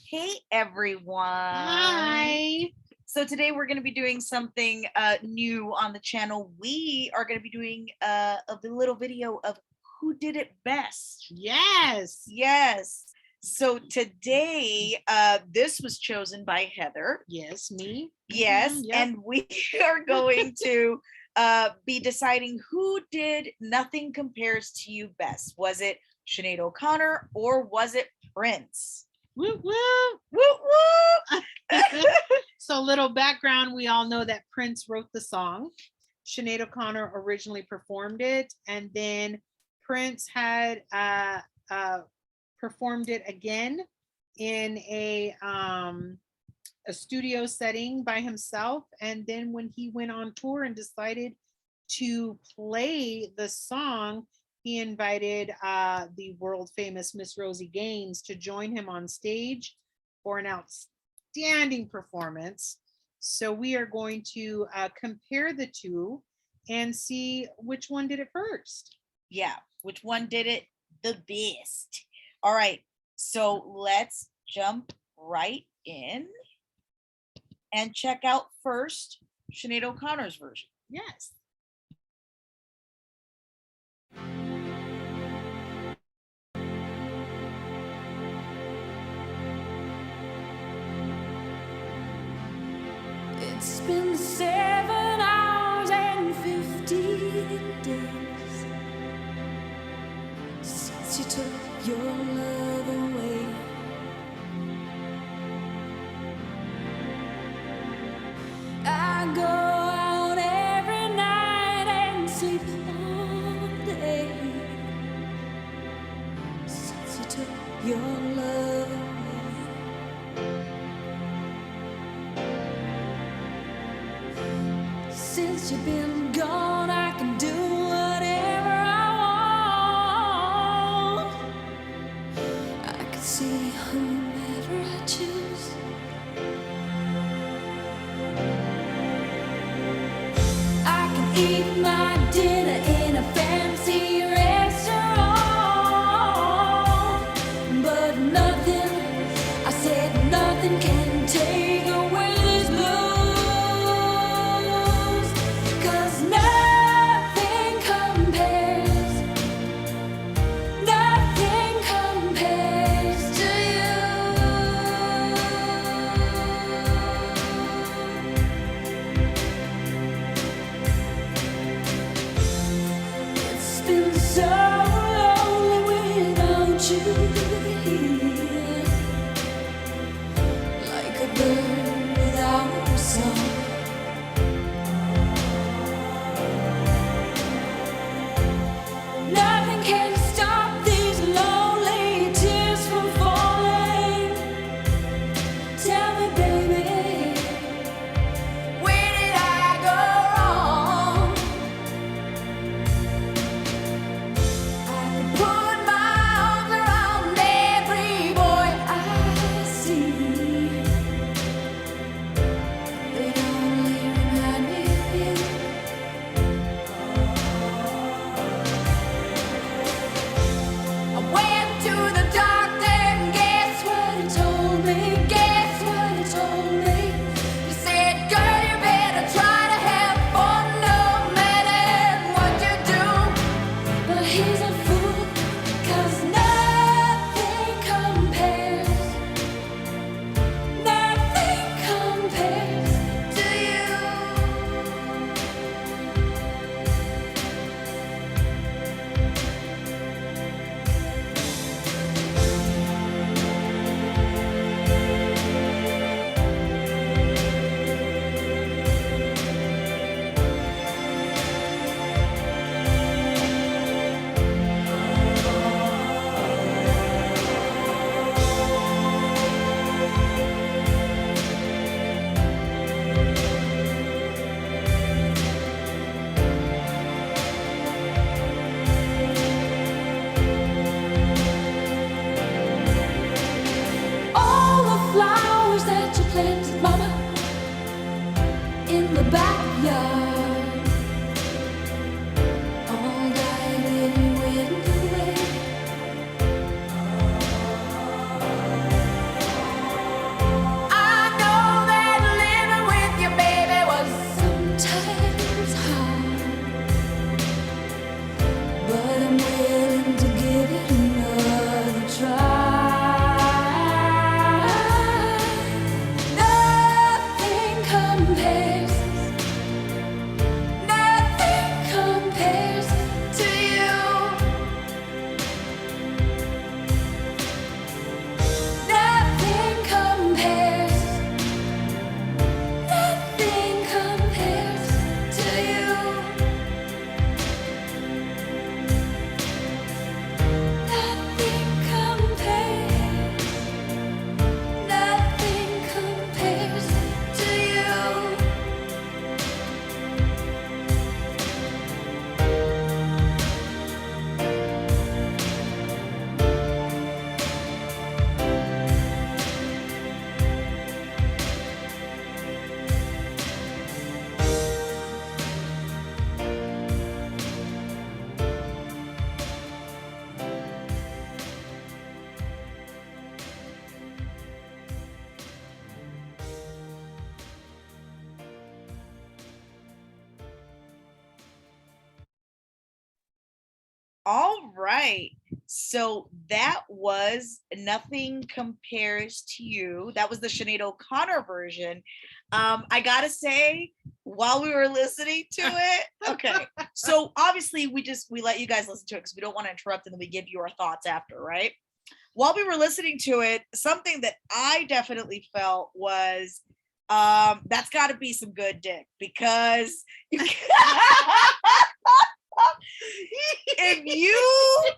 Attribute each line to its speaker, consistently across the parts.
Speaker 1: Hey everyone.
Speaker 2: Hi.
Speaker 1: So today we're going to be doing something new on the channel. We are going to be doing a little video of who did it best.
Speaker 2: Yes.
Speaker 1: So today, this was chosen by Heather.
Speaker 2: Yes, me.
Speaker 1: Yes,
Speaker 2: Yep.
Speaker 1: and we are going to be deciding who did Nothing Compares to You best. Was it Sinead O'Connor or was it Prince?
Speaker 2: Woo woo.
Speaker 1: Woo woo.
Speaker 2: So little background, we all know that Prince wrote the song. Sinead O'Connor originally performed it, and then Prince had performed it again in a studio setting by himself. And then when he went on tour and decided to play the song, he invited the world famous Miss Rosie Gaines to join him on stage for an outstanding performance. So we are going to compare the two and see which one did it first.
Speaker 1: Yeah, which one did it the best. All right, so let's jump right in and check out first Sinead O'Connor's version.
Speaker 2: Yes.
Speaker 3: It's been 7 hours and 15 days since you took your love away. I go out every night and sleep all day since you took your love away. Since you've been gone, I can do whatever I want. I can see whomever I choose. I can eat my dinner in a fancy restaurant, but nothing, I said nothing can take away this blues.
Speaker 1: All right. So that was Nothing Compares to You. That was the Sinead O'Connor version. I gotta say, while we were listening to it, okay. So obviously we let you guys listen to it because we don't want to interrupt and then we give you our thoughts after, right? While we were listening to it, something that I definitely felt was that's got to be some good dick because you if you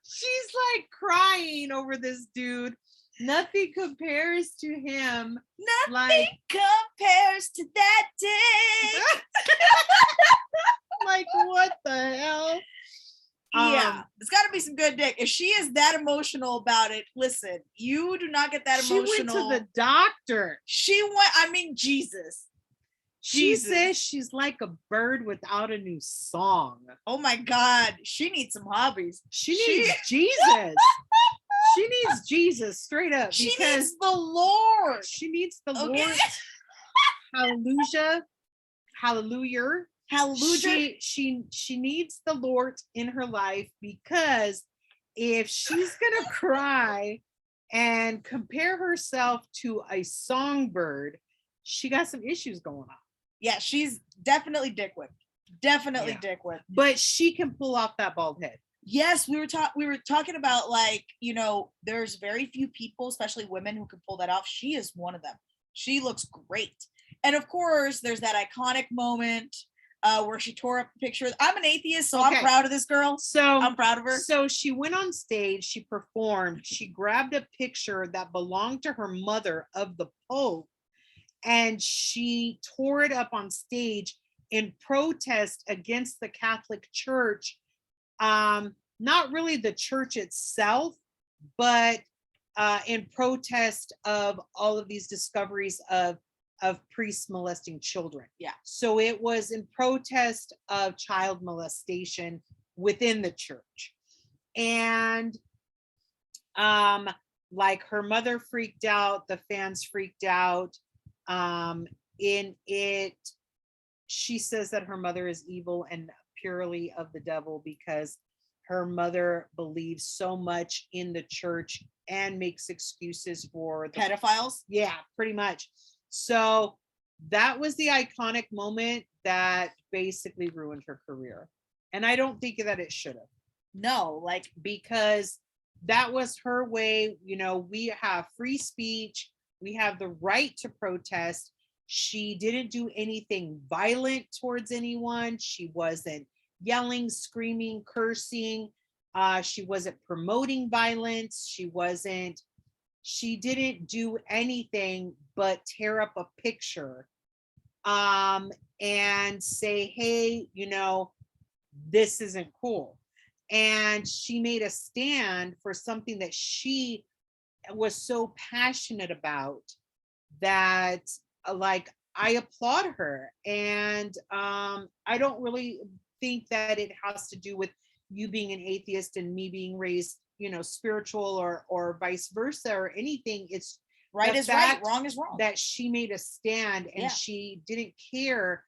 Speaker 2: She's like crying over this dude. Nothing compares to him.
Speaker 1: nothing
Speaker 2: Like,
Speaker 1: compares to that dick.
Speaker 2: like what the hell?
Speaker 1: Yeah, it's got to be some good dick. If she is that emotional about it, listen, you do not get that emotional.
Speaker 2: She went to the doctor.
Speaker 1: She went. I mean, Jesus.
Speaker 2: She says she's like a bird without a new song.
Speaker 1: Oh my God, she needs some hobbies.
Speaker 2: She needs Jesus. She needs Jesus straight up.
Speaker 1: She
Speaker 2: because
Speaker 1: needs the Lord.
Speaker 2: She needs the
Speaker 1: Okay.
Speaker 2: Lord. Hallelujah. Hallelujah.
Speaker 1: Hallelujah.
Speaker 2: She needs the Lord in her life, because if she's gonna cry and compare herself to a songbird, she got some issues going on.
Speaker 1: Yeah, she's definitely dick whipped. Definitely
Speaker 2: Yeah.
Speaker 1: dick whipped.
Speaker 2: But she can pull off that bald head.
Speaker 1: Yes, we were talking about, like, you know, there's very few people, especially women, who can pull that off. She is one of them. She looks great. And of course, there's that iconic moment where she tore up the picture. I'm an atheist, so
Speaker 2: Okay.
Speaker 1: I'm proud of this girl.
Speaker 2: So
Speaker 1: I'm proud of her.
Speaker 2: So she went on stage, she performed, she grabbed a picture that belonged to her mother of the Pope, and she tore it up on stage in protest against the Catholic Church. Not really the church itself, but in protest of all of these discoveries of priests molesting children.
Speaker 1: Yeah.
Speaker 2: So it was in protest of child molestation within the church. And like, her mother freaked out, the fans freaked out. In it, she says that her mother is evil and purely of the devil, because her mother believes so much in the church and makes excuses for the
Speaker 1: Pedophiles.
Speaker 2: Yeah, pretty much. So that was the iconic moment that basically ruined her career. And I don't think that it should have.
Speaker 1: No, like,
Speaker 2: because that was her way. You know, we have free speech, we have the right to protest. She didn't do anything violent towards anyone. She wasn't yelling, screaming, cursing. She wasn't promoting violence. She didn't do anything but tear up a picture and say, hey, you know, this isn't cool. And she made a stand for something that she was so passionate about that, like, I applaud her. And I don't really think that it has to do with you being an atheist and me being raised, you know, spiritual, or vice versa or anything. It's
Speaker 1: right is right, wrong is wrong.
Speaker 2: That she made a stand, and
Speaker 1: Yeah.
Speaker 2: she didn't care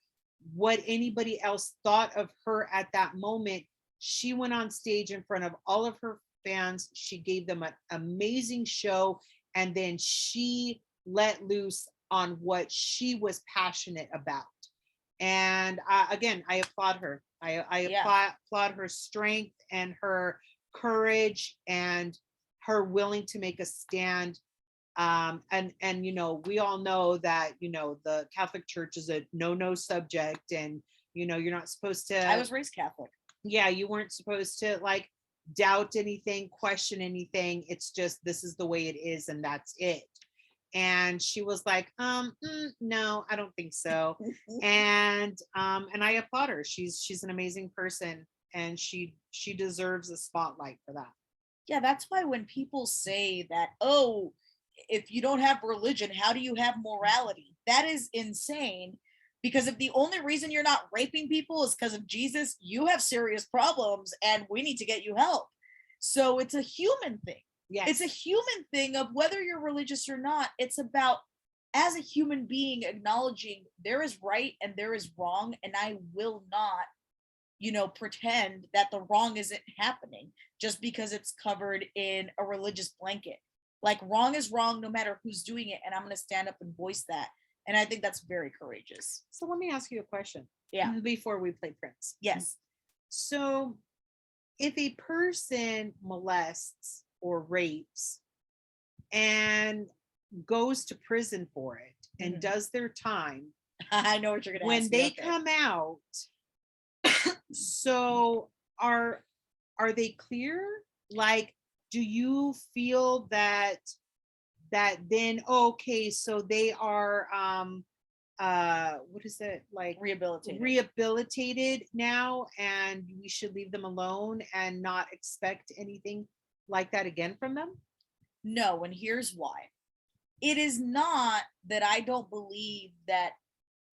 Speaker 2: what anybody else thought of her at that moment. She went on stage in front of all of her fans. She gave them an amazing show, and then she let loose on what she was passionate about. And again, I applaud her. I applaud her strength and her courage and her willing to make a stand. And you know, we all know that, you know, the Catholic Church is a no subject, and you know, you're not supposed to.
Speaker 1: I was raised Catholic.
Speaker 2: Yeah, you weren't supposed to, like, doubt anything, question anything. It's just, this is the way it is, and that's it. And she was like, no, I don't think so. And I applaud her. She's an amazing person, and she deserves a spotlight for that.
Speaker 1: Yeah, that's why when people say that, oh, if you don't have religion, how do you have morality? That is insane. Because if the only reason you're not raping people is because of Jesus, you have serious problems and we need to get you help. So it's a human thing.
Speaker 2: Yes.
Speaker 1: It's a human thing of whether you're religious or not. It's about, as a human being, acknowledging there is right and there is wrong, and I will not pretend that the wrong isn't happening just because it's covered in a religious blanket. Like, wrong is wrong no matter who's doing it, and I'm going to stand up and voice that. And I think that's very courageous.
Speaker 2: So let me ask you a question.
Speaker 1: Yeah.
Speaker 2: Before we play Prince.
Speaker 1: Yes.
Speaker 2: So if a person molests or rapes and goes to prison for it and
Speaker 1: Mhm.
Speaker 2: does their time,
Speaker 1: I know what you're going to
Speaker 2: when
Speaker 1: ask me.
Speaker 2: they
Speaker 1: Okay.
Speaker 2: come out, so are they clear? Like, do you feel that then, okay, so they are what is it, like, rehabilitated now, and we should leave them alone and not expect anything like that again from them?
Speaker 1: No, and here's why. It is not that I don't believe that,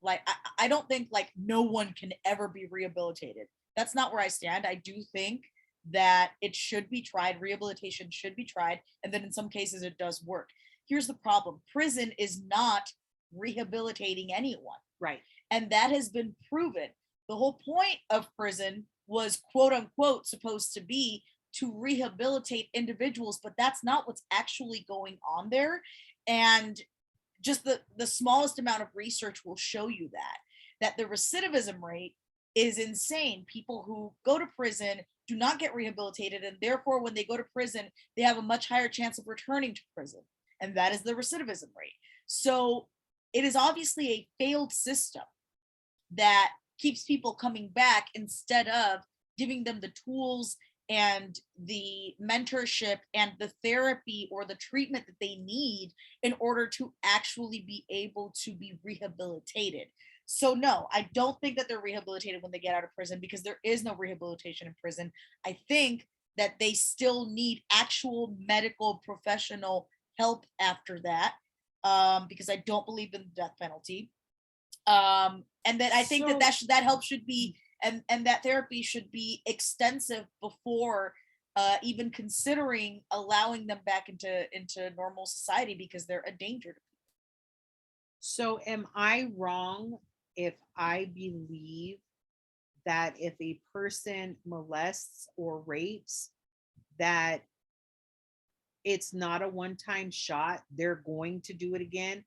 Speaker 1: like, I don't think like no one can ever be rehabilitated. That's not where I stand. I do think that it should be tried. Rehabilitation should be tried. And then in some cases it does work. Here's the problem. Prison is not rehabilitating anyone.
Speaker 2: Right.
Speaker 1: And that has been proven. The whole point of prison was, quote unquote, supposed to be to rehabilitate individuals, but that's not what's actually going on there. And just the smallest amount of research will show you that the recidivism rate is insane. People who go to prison do not get rehabilitated, and therefore when they go to prison they have a much higher chance of returning to prison, and that is the recidivism rate. So it is obviously a failed system that keeps people coming back instead of giving them the tools and the mentorship and the therapy or the treatment that they need in order to actually be able to be rehabilitated. So no, I don't think that they're rehabilitated when they get out of prison, because there is no rehabilitation in prison. I think that they still need actual medical professional help after that, because I don't believe in the death penalty. And that I think that help should be, and that therapy should be extensive before even considering allowing them back into normal society, because they're a danger to people.
Speaker 2: So am I wrong if I believe that if a person molests or rapes, that it's not a one-time shot, they're going to do it again,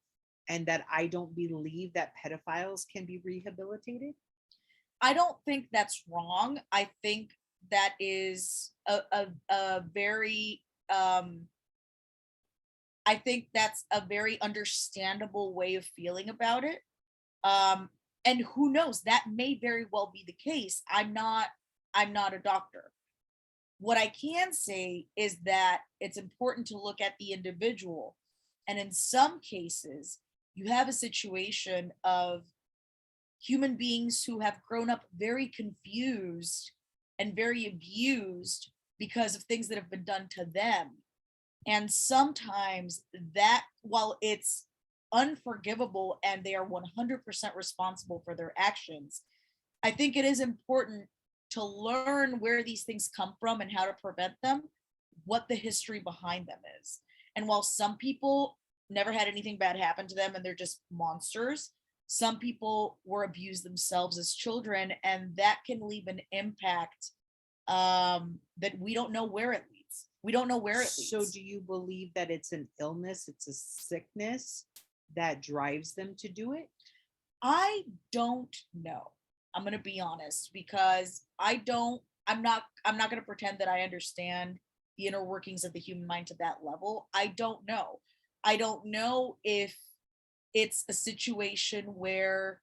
Speaker 2: and that I don't believe that pedophiles can be rehabilitated?
Speaker 1: I don't think that's wrong. I think that is a very I think that's a very understandable way of feeling about it. And who knows, that may very well be the case. I'm not a doctor. What I can say is that it's important to look at the individual. And in some cases, you have a situation of human beings who have grown up very confused and very abused because of things that have been done to them. And sometimes that, while it's unforgivable and they are 100% responsible for their actions, I think it is important to learn where these things come from and how to prevent them, what the history behind them is. And while some people never had anything bad happen to them and they're just monsters, some people were abused themselves as children, and that can leave an impact that we don't know where it leads. We don't know where it leads.
Speaker 2: So do you believe that it's an illness, it's a sickness that drives them to do it?
Speaker 1: I don't know. I'm going to be honest, because I'm not going to pretend that I understand the inner workings of the human mind to that level. I don't know. I don't know if it's a situation where,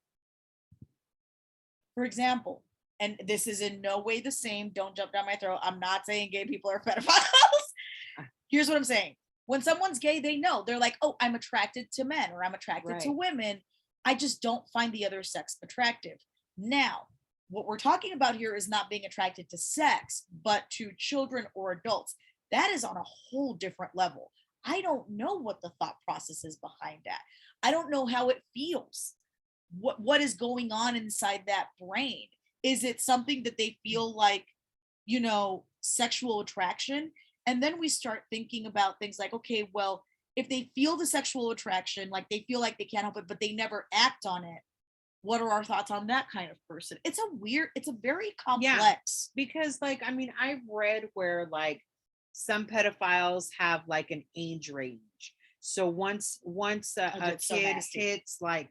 Speaker 1: for example, and this is in no way the same, don't jump down my throat, I'm not saying gay people are pedophiles. Here's what I'm saying. When someone's gay, they know. They're like, oh, I'm attracted to men, or I'm attracted to women. I just don't find the other sex attractive. Now, what we're talking about here is not being attracted to sex, but to children or adults. That is on a whole different level. I don't know what the thought process is behind that. I don't know how it feels. What is going on inside that brain? Is it something that they feel like, sexual attraction? And then we start thinking about things like, okay, well, if they feel the sexual attraction, like they feel like they can't help it, but they never act on it, what are our thoughts on that kind of person? It's a very complex.
Speaker 2: Because like, I mean, I've read where like some pedophiles have like an age range. So once a
Speaker 1: that's so
Speaker 2: kid
Speaker 1: nasty.
Speaker 2: hits like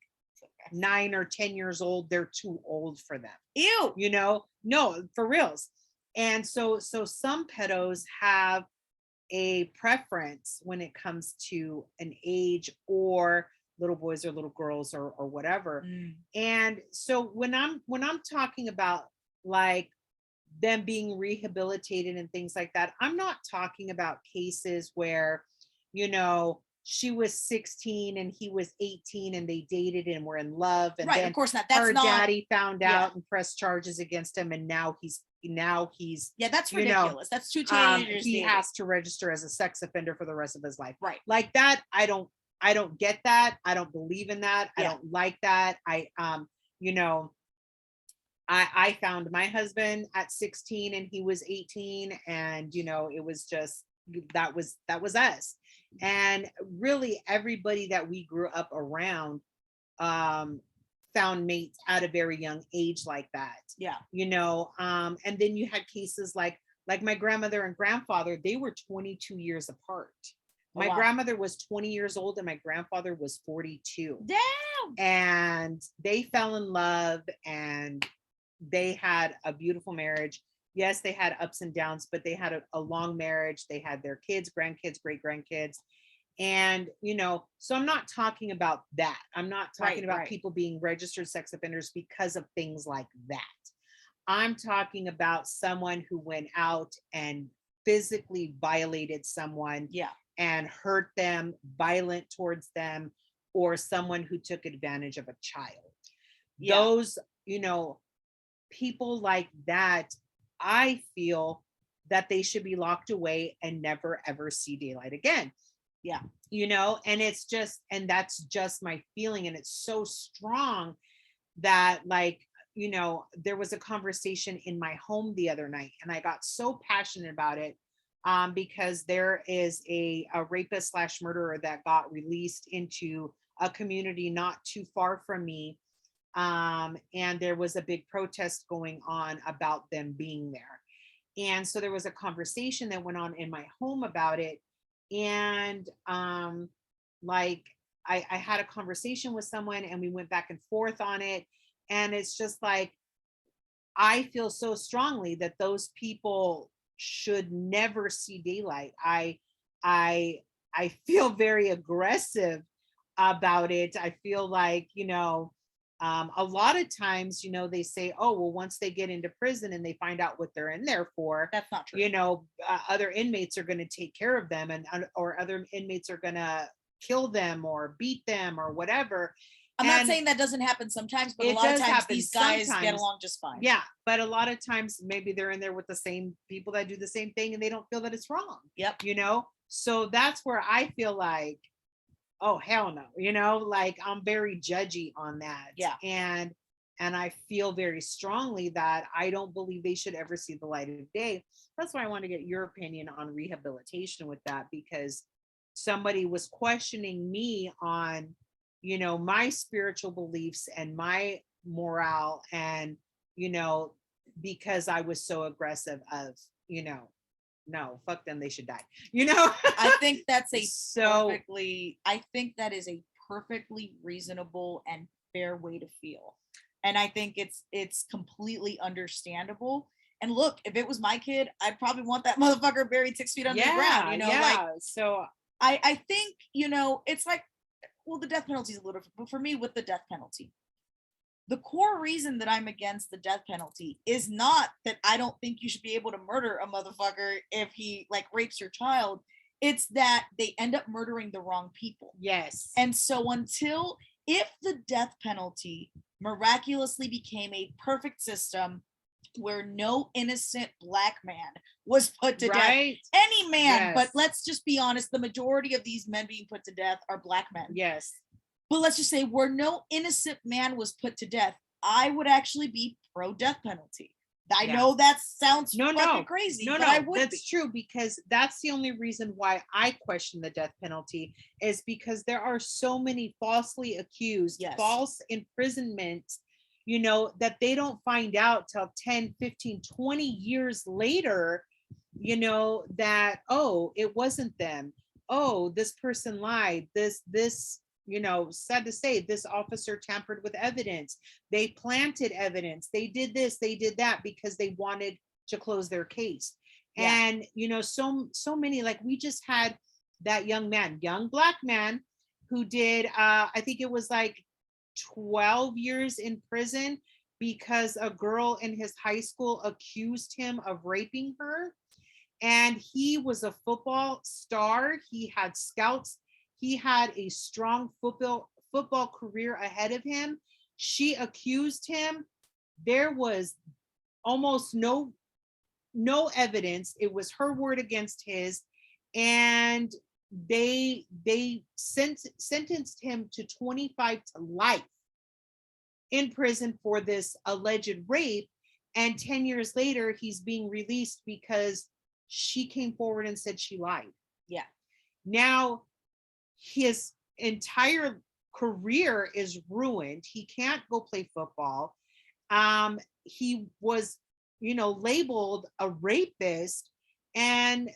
Speaker 2: 9 or 10 years old, they're too old for them.
Speaker 1: Ew.
Speaker 2: You know, no, for reals. And so some pedos have a preference when it comes to an age, or little boys or little girls or whatever.
Speaker 1: Mm.
Speaker 2: And so when I'm talking about like them being rehabilitated and things like that, I'm not talking about cases where, you know, she was 16 and he was 18 and they dated and were in love, and
Speaker 1: Right,
Speaker 2: then
Speaker 1: of course not. That's
Speaker 2: her
Speaker 1: not.
Speaker 2: daddy found
Speaker 1: Yeah.
Speaker 2: out and pressed charges against him, and now he's
Speaker 1: Yeah, that's
Speaker 2: you know,
Speaker 1: ridiculous. That's two teenagers.
Speaker 2: he
Speaker 1: dating.
Speaker 2: has to register as a sex offender for the rest of his life.
Speaker 1: Right.
Speaker 2: Like that, I don't get that. I don't believe in that. I
Speaker 1: Yeah.
Speaker 2: don't like that. You know, I found my husband at 16 and he was 18, and you know, it was just that was us. And really everybody that we grew up around found mates at a very young age like that.
Speaker 1: Yeah.
Speaker 2: You know, and then you had cases like my grandmother and grandfather, they were 22 years apart.
Speaker 1: Oh,
Speaker 2: My
Speaker 1: wow.
Speaker 2: grandmother was 20 years old and my grandfather was 42.
Speaker 1: Damn.
Speaker 2: And they fell in love and they had a beautiful marriage. Yes, they had ups and downs, but they had a long marriage. They had their kids, grandkids, great grandkids. And, you know, so I'm not talking about that. I'm not talking about people being registered sex offenders because of things like that. I'm talking about someone who went out and physically violated someone.
Speaker 1: Yeah.
Speaker 2: And hurt them, violent towards them, or someone who took advantage of a child.
Speaker 1: Yeah.
Speaker 2: Those, you know, people like that, I feel that they should be locked away and never ever see daylight again.
Speaker 1: Yeah.
Speaker 2: You know, and it's just, and that's just my feeling. And it's so strong that, like, you know, there was a conversation in my home the other night and I got so passionate about it. Because there is a rapist / murderer that got released into a community not too far from me. And there was a big protest going on about them being there. And so there was a conversation that went on in my home about it. And like I had a conversation with someone and we went back and forth on it. And it's just like, I feel so strongly that those people should never see daylight. I feel very aggressive about it. I feel like, you know, a lot of times, you know, they say, oh, well, once they get into prison and they find out what they're in there for,
Speaker 1: That's not true.
Speaker 2: you know, other inmates are going to take care of them, and or other inmates are going to kill them or beat them or whatever.
Speaker 1: I'm not saying that doesn't happen sometimes, but a lot of times these guys get along just fine.
Speaker 2: Yeah, but a lot of times maybe they're in there with the same people that do the same thing and they don't feel that it's wrong.
Speaker 1: Yep.
Speaker 2: You know, so that's where I feel like, oh, hell no, you know, like I'm very judgy on that.
Speaker 1: Yeah.
Speaker 2: And I feel very strongly that I don't believe they should ever see the light of day. That's why I want to get your opinion on rehabilitation with that, because somebody was questioning me on, you know, my spiritual beliefs and my morale, and, you know, because I was so aggressive of, you know, no, fuck them, they should die, you know.
Speaker 1: I think that's a
Speaker 2: So
Speaker 1: I think that is a perfectly reasonable and fair way to feel. And I think it's completely understandable. And look, if it was my kid, I'd probably want that motherfucker buried 6 feet under the ground, you know, like,
Speaker 2: so
Speaker 1: I think, you know, it's like, well, the death penalty is a little different, but for me, with the death penalty, the core reason that I'm against the death penalty is not that I don't think you should be able to murder a motherfucker if he like rapes your child. It's that they end up murdering the wrong people.
Speaker 2: yes.
Speaker 1: And so if the death penalty miraculously became a perfect system where no innocent Black man was put to death, any man, but let's just be honest, the majority of these men being put to death are Black men.
Speaker 2: Yes.
Speaker 1: But let's just say where no innocent man was put to death, I would actually be pro death penalty, I
Speaker 2: Yeah.
Speaker 1: know that sounds
Speaker 2: No,
Speaker 1: fucking
Speaker 2: no.
Speaker 1: crazy,
Speaker 2: No,
Speaker 1: but
Speaker 2: no,
Speaker 1: I would
Speaker 2: that's
Speaker 1: be.
Speaker 2: true, because that's the only reason why I question the death penalty, is because there are so many falsely accused,
Speaker 1: Yes.
Speaker 2: false imprisonments, that they don't find out till 10, 15, 20 years later, that, oh, it wasn't them. Oh, this person lied. This, sad to say, this officer tampered with evidence. They planted evidence. They did this, they did that, because they wanted to close their case.
Speaker 1: Yeah.
Speaker 2: And, so many, like, we just had that young black man who did, I think it was like 12 years in prison because a girl in his high school accused him of raping her. And he was a football star. He had scouts. He had a strong football career ahead of him. She accused him. There was almost no evidence. It was her word against his, and they sentenced him to 25 to life in prison for this alleged rape. And 10 years later, he's being released because she came forward and said she lied.
Speaker 1: Yeah.
Speaker 2: Now his entire career is ruined. He can't go play football. He was, labeled a rapist. And,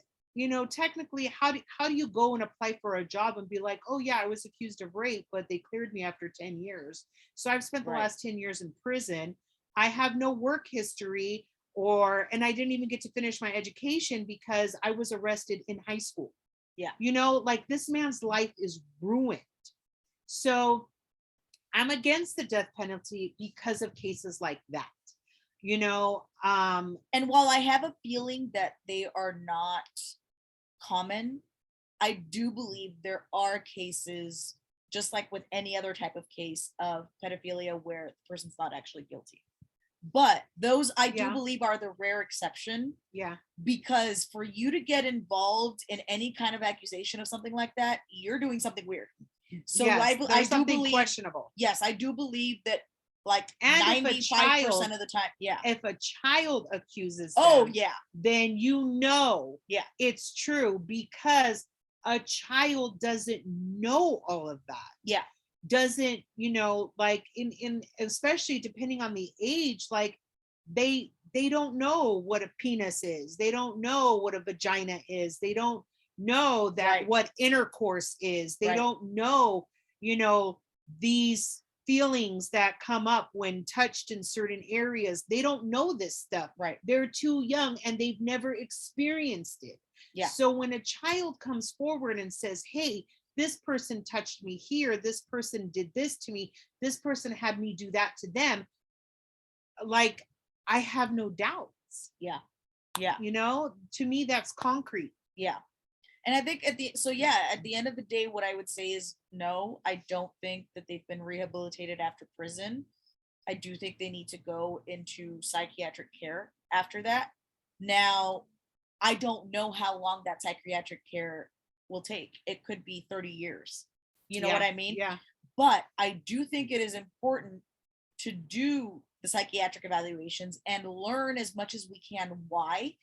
Speaker 2: technically, how do you go and apply for a job and be like, oh yeah, I was accused of rape, but they cleared me after 10 years. So I've spent the
Speaker 1: Right.
Speaker 2: last 10 years in prison. I have no work history, and I didn't even get to finish my education because I was arrested in high school.
Speaker 1: Yeah.
Speaker 2: Like, this man's life is ruined. So I'm against the death penalty because of cases like that.
Speaker 1: And while I have a feeling that they are not common, I do believe there are cases, just like with any other type of case of pedophilia, where the person's not actually guilty. But those I do
Speaker 2: Yeah.
Speaker 1: believe are the rare exception,
Speaker 2: Yeah.
Speaker 1: because for you to get involved in any kind of accusation of something like that, you're doing something weird. So
Speaker 2: Yes,
Speaker 1: I
Speaker 2: there's
Speaker 1: do
Speaker 2: something
Speaker 1: believe,
Speaker 2: questionable.
Speaker 1: yes, I do believe that, like,
Speaker 2: And if a
Speaker 1: 95%
Speaker 2: child,
Speaker 1: of the time, yeah.
Speaker 2: if a child accuses
Speaker 1: Oh
Speaker 2: them,
Speaker 1: yeah,
Speaker 2: then
Speaker 1: Yeah.
Speaker 2: it's true, because a child doesn't know all of that.
Speaker 1: yeah,
Speaker 2: Doesn't, like, in especially depending on the age, like, they don't know what a penis is. They don't know what a vagina is. They don't know that
Speaker 1: Right.
Speaker 2: what intercourse is. They
Speaker 1: Right.
Speaker 2: don't know, these feelings that come up when touched in certain areas. They don't know this stuff.
Speaker 1: right,
Speaker 2: They're too young and they've never experienced it.
Speaker 1: Yeah.
Speaker 2: So when a child comes forward and says, hey, this person touched me here, this person did this to me, this person had me do that to them, like, I have no doubts.
Speaker 1: yeah,
Speaker 2: To me, that's concrete.
Speaker 1: yeah. And I think at the end of the day, what I would say is no, I don't think that they've been rehabilitated after prison. I do think they need to go into psychiatric care after that. Now, I don't know how long that psychiatric care will take. It could be 30 years. You know what I mean?
Speaker 2: Yeah.
Speaker 1: But I do think it is important to do the psychiatric evaluations and learn as much as we can why.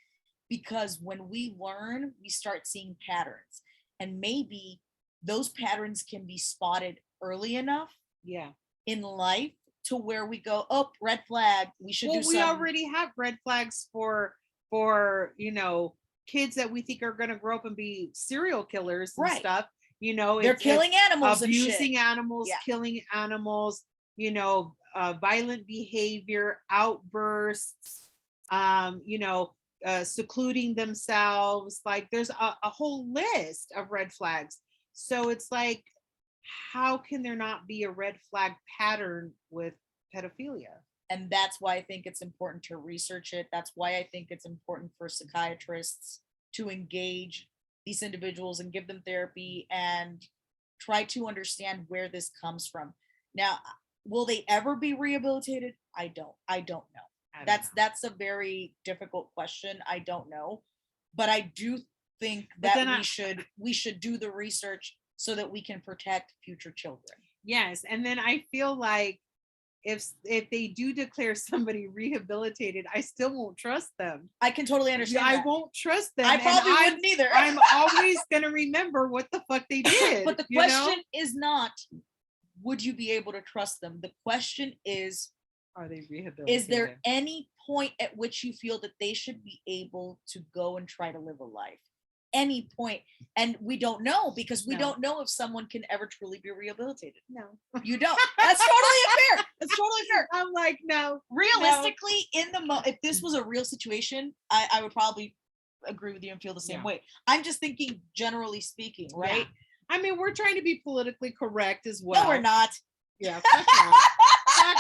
Speaker 1: Because when we learn, we start seeing patterns. And maybe those patterns can be spotted early enough
Speaker 2: Yeah.
Speaker 1: in life to where we go, oh, red flag, we should do
Speaker 2: Well, we
Speaker 1: something.
Speaker 2: already have red flags for kids that we think are going to grow up and be serial killers and
Speaker 1: Right.
Speaker 2: stuff.
Speaker 1: They're killing animals and shit.
Speaker 2: abusing animals,
Speaker 1: Yeah.
Speaker 2: killing animals, violent behavior, outbursts, secluding themselves. Like, there's a whole list of red flags. So it's like, how can there not be a red flag pattern with pedophilia?
Speaker 1: And that's why I think it's important to research it. That's why I think it's important for psychiatrists to engage these individuals and give them therapy and try to understand where this comes from. Now, will they ever be rehabilitated? I don't know. That's a very difficult question. I don't know. But I do think that we should do the research so that we can protect future children.
Speaker 2: Yes. And then I feel like if they do declare somebody rehabilitated, I still won't trust them.
Speaker 1: I can totally understand
Speaker 2: I
Speaker 1: that.
Speaker 2: won't trust them.
Speaker 1: I
Speaker 2: and
Speaker 1: probably wouldn't either.
Speaker 2: I'm always gonna remember what the fuck they did.
Speaker 1: But the
Speaker 2: you know?
Speaker 1: question is not, would you be able to trust them? The question is,
Speaker 2: Are they rehabilitated?
Speaker 1: is there any point at which you feel that they should be able to go and try to live a life? Any point. And we don't know, because we
Speaker 2: No.
Speaker 1: don't know if someone can ever truly be rehabilitated.
Speaker 2: No.
Speaker 1: You don't. That's totally fair. That's totally fair.
Speaker 2: I'm like, no.
Speaker 1: Realistically, if this was a real situation, I would probably agree with you and feel the same
Speaker 2: Yeah.
Speaker 1: way. I'm just thinking generally speaking, right?
Speaker 2: Yeah. I mean, we're trying to be politically correct as well.
Speaker 1: No, we're not.
Speaker 2: Yeah, fuck that. Fuck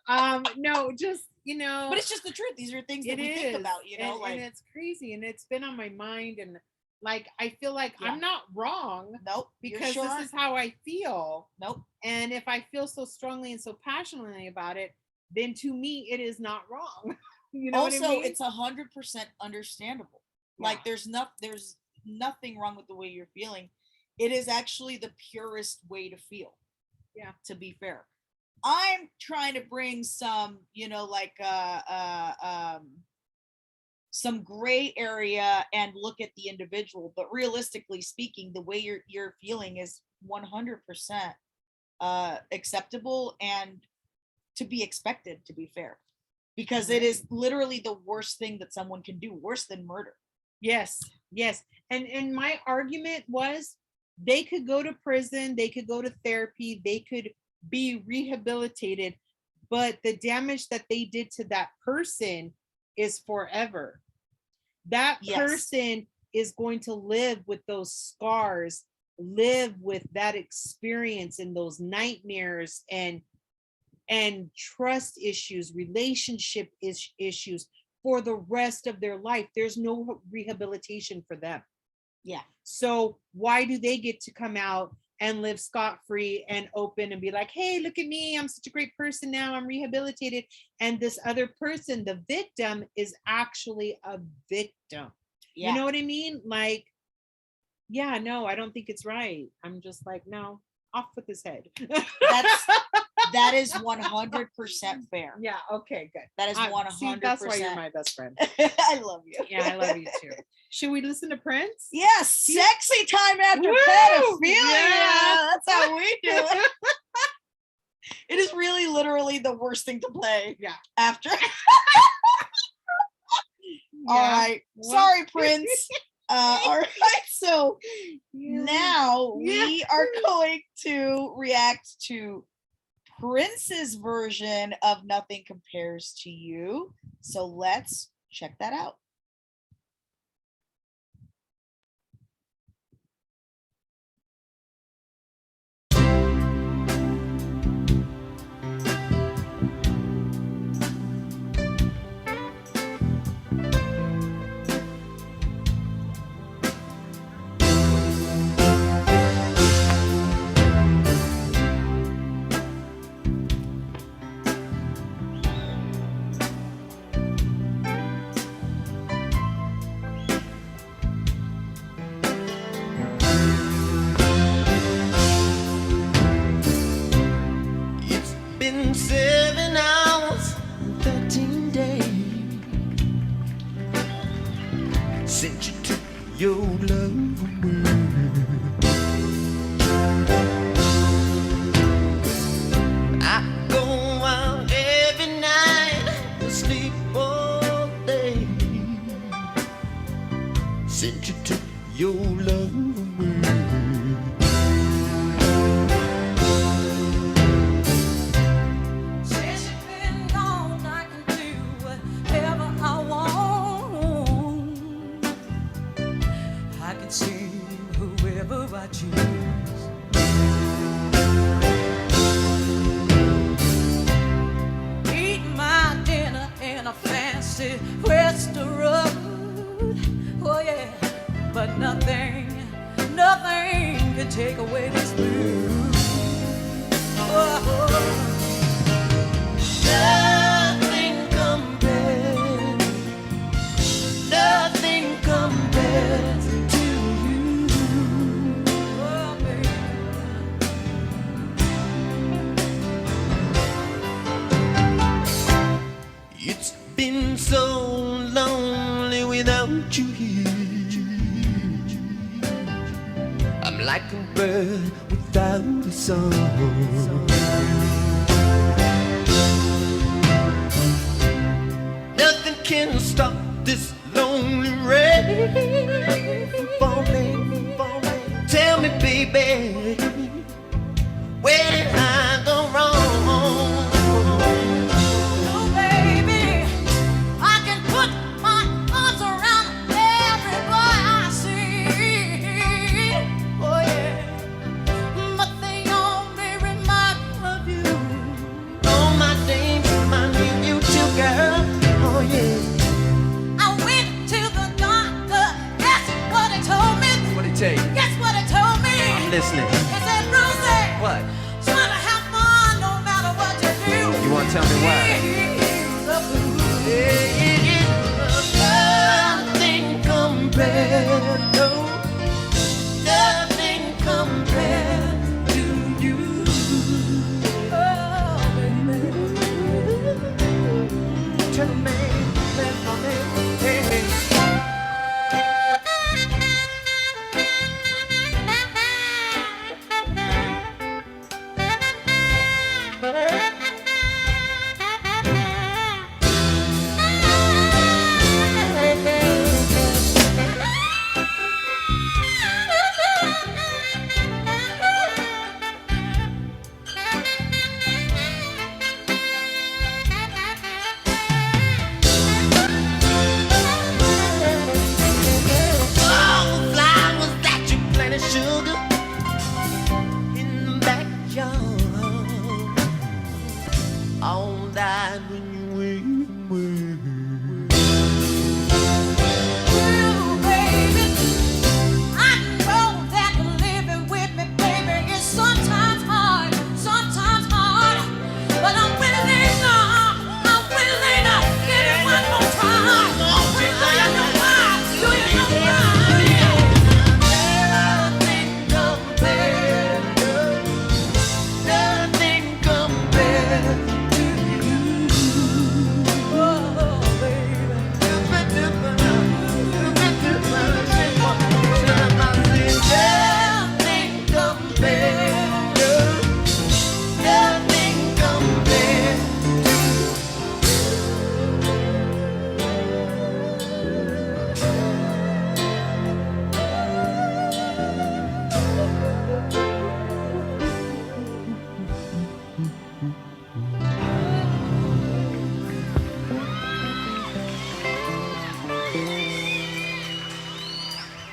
Speaker 2: that. No, just,
Speaker 1: But it's just the truth. These are things that we think about,
Speaker 2: and it's crazy, and it's been on my mind, and like I feel like
Speaker 1: Yeah.
Speaker 2: I'm not wrong
Speaker 1: nope. You're
Speaker 2: because
Speaker 1: sure
Speaker 2: this
Speaker 1: aren't.
Speaker 2: is how I feel.
Speaker 1: Nope.
Speaker 2: And if I feel so strongly and so passionately about it, then to me it is not wrong. You know
Speaker 1: Also,
Speaker 2: what I mean?
Speaker 1: it's 100% understandable. Like there's nothing wrong with the way you're feeling. It is actually the purest way to feel.
Speaker 2: Yeah.
Speaker 1: To be fair, I'm trying to bring some, some gray area and look at the individual. But realistically speaking, the way you're feeling is 100% acceptable and to be expected. To be fair. Because it is literally the worst thing that someone can do, worse than murder.
Speaker 2: Yes. And my argument was they could go to prison, they could go to therapy, they could be rehabilitated, but the damage that they did to that person is forever. That person is going to live with those scars, live with that experience and those nightmares and trust issues, relationship issues for the rest of their life. There's no rehabilitation for them.
Speaker 1: Yeah.
Speaker 2: So why do they get to come out and live scot-free and open and be like, hey, look at me, I'm such a great person now, I'm rehabilitated. And this other person, the victim, is actually a victim.
Speaker 1: Yeah.
Speaker 2: You know what I mean? Like, yeah, no, I don't think it's right. I'm just like, no, off with his head.
Speaker 1: That is 100% fair.
Speaker 2: Yeah, okay, good.
Speaker 1: That is 100%.
Speaker 2: See, that's why you're my best friend.
Speaker 1: I love you.
Speaker 2: Yeah, I love you too. Should we listen to Prince?
Speaker 1: Yes, sexy time after
Speaker 2: Woo!
Speaker 1: pedophilia.
Speaker 2: Yeah.
Speaker 1: That's how we do it. It is really literally the worst thing to play.
Speaker 2: Yeah.
Speaker 1: After.
Speaker 2: Yeah.
Speaker 1: All right.
Speaker 2: Well-
Speaker 1: Sorry, Prince. All right. So now we are going to react to Prince's version of Nothing Compares to You. So let's check that out.
Speaker 4: It's been 7 hours and 13 days since you took your love away. I go out every night, sleep all day since you took your love away.
Speaker 3: Since you've been gone, I can do whatever I want. I can see whoever I choose. Eat my dinner in a fancy restaurant. Oh yeah, but nothing can take away this blues. Oh.
Speaker 4: Nothing compares to you.
Speaker 3: Oh, baby.
Speaker 4: It's been so lonely without you here. I'm like a bird without a song. Nothing can stop this lonely rain from falling, falling. Tell me, baby, where did I go wrong?
Speaker 3: Oh, baby, I can put my arms around every boy I see. Oh, yeah. But they only remind me of you.
Speaker 4: Oh, my dames remind me of you too, girl. Oh, yeah.
Speaker 3: I went to the doctor. Guess what he told me?
Speaker 4: What'd he tell you?
Speaker 3: Guess what he told me?
Speaker 4: I'm listening.
Speaker 3: He said, Rosie,
Speaker 4: What?
Speaker 3: try to have fun no matter what you do.
Speaker 4: You wanna tell me why? Nothing compared, no. Nothing compared to you.
Speaker 3: Oh, baby.
Speaker 4: Tell me, hey, hey. All the flowers that you planted, sugar, in the backyard, all died when you went away.
Speaker 3: Well, baby, I know that living with me, baby, is sometimes hard, but I'm willing to get it one more time. Do you know why? Do you know why?
Speaker 4: Nothing compared, nothing compared to you.
Speaker 3: Oh, baby.
Speaker 4: Nothing compared, nothing compared.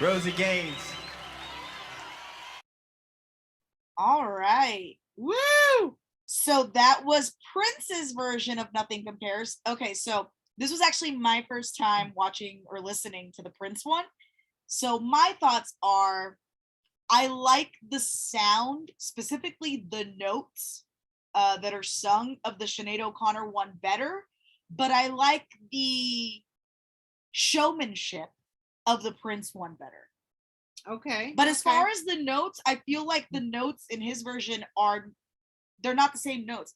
Speaker 4: Rosie Gaines.
Speaker 1: All right.
Speaker 2: Woo!
Speaker 1: So that was Prince's version of Nothing Compares. Okay, so this was actually my first time watching or listening to the Prince one. So my thoughts are I like the sound, specifically the notes that are sung of the Sinead O'Connor one better, but I like the showmanship of the Prince one better.
Speaker 2: Okay.
Speaker 1: But as
Speaker 2: okay.
Speaker 1: far as the notes, I feel like the notes in his version they're not the same notes.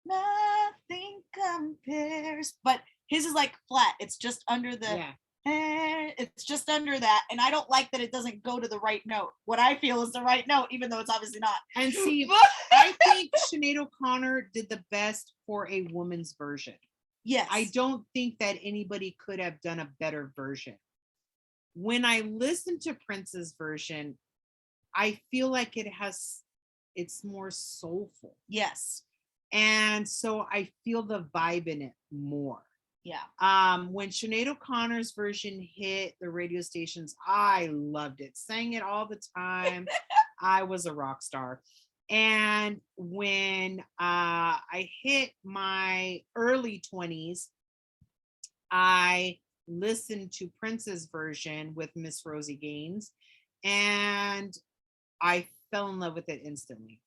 Speaker 1: Nothing compares, but his is like flat. It's just under the
Speaker 2: Yeah.
Speaker 1: it's just under that, and I don't like that it doesn't go to the right note. What I feel is the right note, even though it's obviously not.
Speaker 2: And see, I think Sinead O'Connor did the best for a woman's version.
Speaker 1: Yes,
Speaker 2: I don't think that anybody could have done a better version. When I listen to Prince's version, I feel like it's more soulful.
Speaker 1: Yes,
Speaker 2: And so I feel the vibe in it more.
Speaker 1: yeah,
Speaker 2: When Sinead O'Connor's version hit the radio stations, I loved it. Sang it all the time. I was a rock star. And when I hit my early 20s, I listened to Prince's version with Miss Rosie Gaines, and I fell in love with it instantly.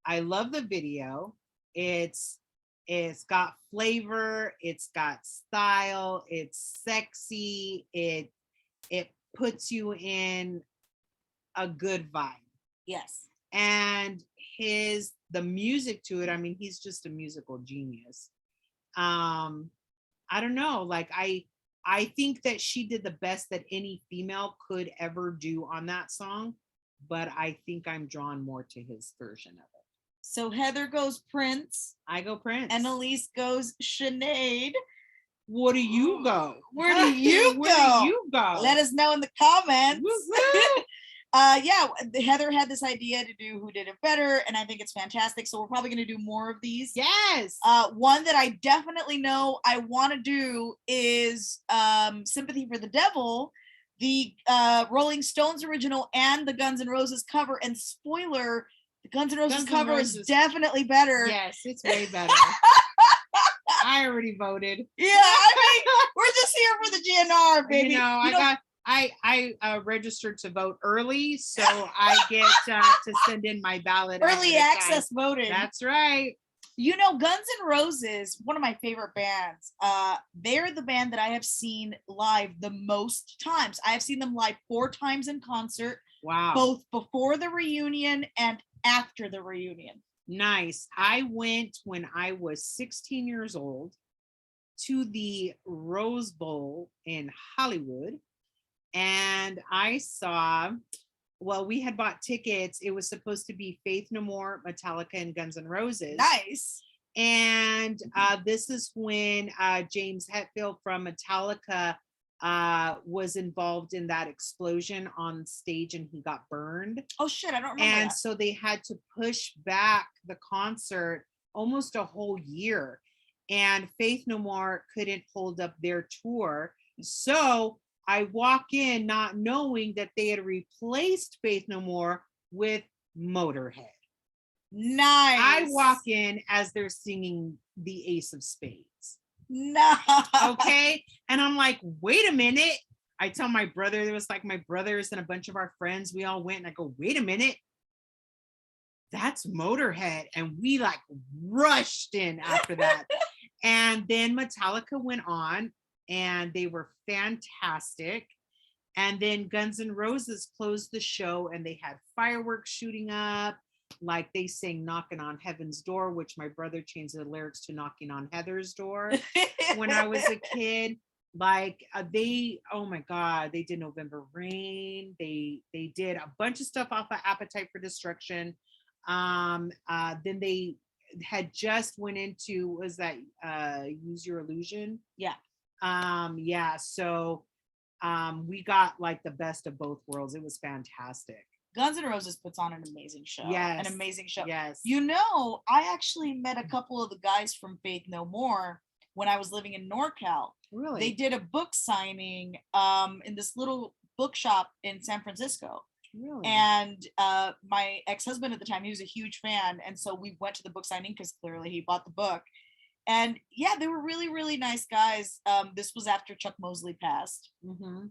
Speaker 2: I love the video. It's got flavor, it's got style, it's sexy, it puts you in a good vibe.
Speaker 1: yes,
Speaker 2: And the music to it, I mean, he's just a musical genius. I don't know. Like I think that she did the best that any female could ever do on that song, but I think I'm drawn more to his version of it.
Speaker 1: So Heather goes Prince,
Speaker 2: I go Prince.
Speaker 1: and Elise goes Sinead.
Speaker 2: Where do you go?
Speaker 1: Where do you
Speaker 2: Where
Speaker 1: go?
Speaker 2: do you go?
Speaker 1: Let us know in the comments.
Speaker 2: Woo, woo.
Speaker 1: Yeah, Heather had this idea to do Who Did It Better, and I think it's fantastic. So we're probably going to do more of these.
Speaker 2: Yes.
Speaker 1: One that I definitely know I want to do is Sympathy for the Devil, the Rolling Stones original and the Guns N' Roses cover. And spoiler, the Guns N' Roses
Speaker 2: Guns N'
Speaker 1: cover
Speaker 2: Roses.
Speaker 1: is definitely better.
Speaker 2: Yes, it's way better. I already voted.
Speaker 1: Yeah, I mean, we're just here for the GNR, baby.
Speaker 2: You know, I registered to vote early, so I get to send in my ballot.
Speaker 1: Early
Speaker 2: ahead of
Speaker 1: access
Speaker 2: time.
Speaker 1: voting.
Speaker 2: That's right.
Speaker 1: You know, Guns N' Roses, one of my favorite bands. They're the band that I have seen live the most times. I have seen them live 4 times in concert,
Speaker 2: Wow.
Speaker 1: both before the reunion and after the reunion.
Speaker 2: Nice. I went when I was 16 years old to the Rose Bowl in Hollywood, and I saw, well, we had bought tickets. It was supposed to be Faith No More, Metallica, and Guns N' Roses.
Speaker 1: Nice.
Speaker 2: And this is when James Hetfield from Metallica was involved in that explosion on stage, and he got burned.
Speaker 1: Oh shit, I don't remember
Speaker 2: And
Speaker 1: that.
Speaker 2: so they had to push back the concert almost a whole year, and Faith No More couldn't hold up their tour. So I walk in not knowing that they had replaced Faith No More with Motorhead.
Speaker 1: Nice.
Speaker 2: I walk in as they're singing the Ace of Spades.
Speaker 1: No.
Speaker 2: Okay. And I'm like, wait a minute. I tell my brother, there was like my brothers and a bunch of our friends, we all went, and I go, wait a minute. That's Motorhead. And we like rushed in after that. And then Metallica went on, and they were fantastic. And then Guns N' Roses closed the show, and they had fireworks shooting up. Like they sang Knocking on Heaven's Door, which my brother changed the lyrics to Knocking on Heather's Door when I was a kid. Like they, oh my God, they did November Rain. They did a bunch of stuff off of Appetite for Destruction. Then they had just went into, was that Use Your Illusion?
Speaker 1: Yeah.
Speaker 2: Yeah. So we got like the best of both worlds. It was fantastic.
Speaker 1: Guns N' Roses puts on an amazing show.
Speaker 2: Yes.
Speaker 1: An amazing show.
Speaker 2: Yes.
Speaker 1: You know, I actually met a couple of the guys from Faith No More when I was living in NorCal.
Speaker 2: Really?
Speaker 1: They did a book signing in this little bookshop in San Francisco.
Speaker 2: Really?
Speaker 1: And my ex-husband at the time, he was a huge fan. And so we went to the book signing because clearly he bought the book. And yeah, they were really, really nice guys. This was after Chuck Mosley passed.
Speaker 2: Mm-hmm.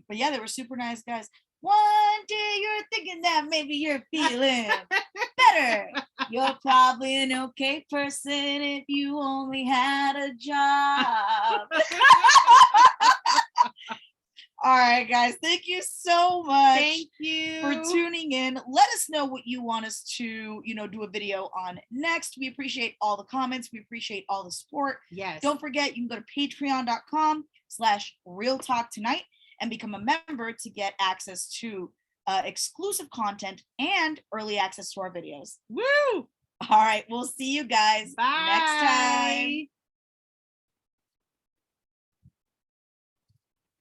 Speaker 1: But yeah, they were super nice guys. One day you're thinking that maybe you're feeling better. You're probably an okay person if you only had a job. All right, guys. Thank you so much.
Speaker 2: Thank you
Speaker 1: for tuning in. Let us know what you want us to, do a video on next. We appreciate all the comments. We appreciate all the support.
Speaker 2: Yes.
Speaker 1: Don't forget, you can go to patreon.com/realtalktonight and become a member to get access to exclusive content and early access to our videos.
Speaker 2: Woo!
Speaker 1: All right, we'll see you guys
Speaker 2: Bye.
Speaker 1: next time.